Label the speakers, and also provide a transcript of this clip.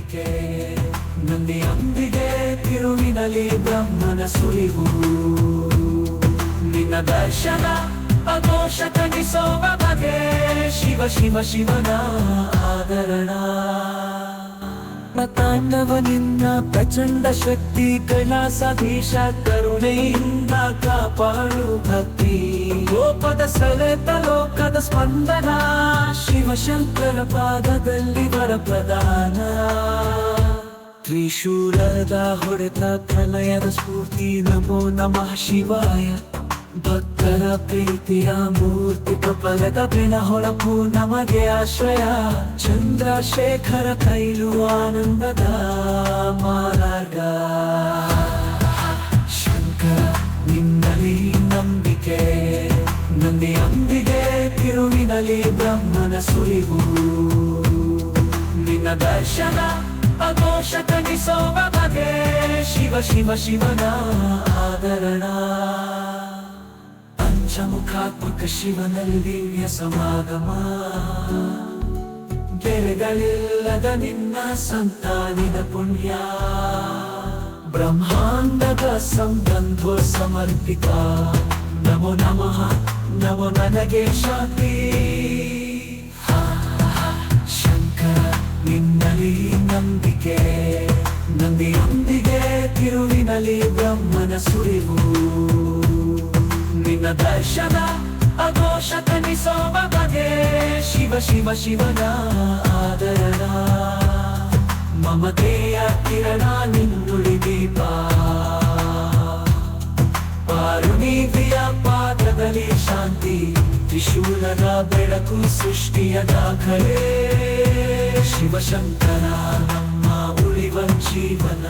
Speaker 1: ನಂಬಿಕೆ ನಂದಿಯೊಂದಿಗೆ ತಿರುವಿನಲಿ ಬ್ರಹ್ಮನ ಸುಳಿವು ನಿನ್ನ ದರ್ಶನ ಅಘೋಷ ತಣಿಸೋವ ಬಗೆ ಶಿವ ಶಿವ ಶಿವನ ಆದರಣ ತಾಂಡವ ನಿನ್ನ ಪ್ರಚಂಡ ಶಕ್ತಿ ಕೈಲಾಸಾಧೀಶ ಕರುಣೆಯಿಂದ ಕಾಪಾಡು ಭಕ್ತಿ ಗೋಪದ ಸೆಳೆತ ಲೋಕದ ಸ್ಪಂದನ ಶಿವಶಂಕರ ಪಾದದಲ್ಲಿ ವರಪ್ರದಾನ ತ್ರಿಶೂಲದ ಹೊಡೆತ ಪ್ರಲಯದ ಸ್ಫೂರ್ತಿ ನಮೋ ನಮಃ ಶಿವಾಯ ಭಕ್ತರ ಪ್ರೀತಿಯ ಮೂರ್ತಿ ಕಪಲದ ಬೆನ ಹೊಳಪು ನಮಗೆ ಆಶ್ರಯ ಚಂದ್ರಶೇಖರ ಕೈಲು ಆನಂದದ ಮಾರ್ಗ ಶಂಕರ ನಿನ್ನಲಿ ನಂಬಿಕೆ ನಂದಿಯೊಂದಿಗೆ ತಿರುವಿನಲಿ ಬ್ರಹ್ಮನ ಸುಳಿವು ನಿನ್ನ ದರ್ಶನ ಅಘೋಷ ತಣಿಸೋವ ಬಗೆ ಶಿವ ಶಿವ ಶಿವನ ಆದರಣ ಪಂಚಮುಖಾತ್ಮಕ ಶಿವನಲ್ಲಿ ದಿವ್ಯ ಸಮಾಗಮ ಬೆಲೆಗಳಿಲ್ಲದ ನಿನ್ನ ಸಂತಾನಿದ ಪುಣ್ಯ ಬ್ರಹ್ಮಾಂಡದ ಸಂಬಂಧೋ ಸಮರ್ಪಿತ ನಮೋ ನಮಃ ನಮೋ ನನಗೆ ಶಾಂತಿ ಶಂಕರ ನಿನ್ನಲಿ ನಂಬಿಕೆ ನಂದಿಯೊಂದಿಗೆ ತಿರುವಿನಲಿ ಬ್ರಹ್ಮನ ಸುಳಿವು ನಿನ್ನ ದರ್ಶನ ಅಘೋಷ ತಣಿಸೋವ ಬಗೆ ಶಿವ ಶಿವ ಶಿವನ ಆದರಣ ಮಮತೆಯ ಕಿರಣ ನಿನ್ನುಡಿ ದೀಪ ಪಾರುಣೀವಿಯ ಪಾದದಲ್ಲಿ ಶಾಂತಿ ತ್ರಿಶೂಲದ ಬೆಳಕು ಸೃಷ್ಟಿಯ ದಾಖಲೆ ಶಿವಶಂಕರ ನಮ್ಮ ಉಳಿವ ಜೀವನ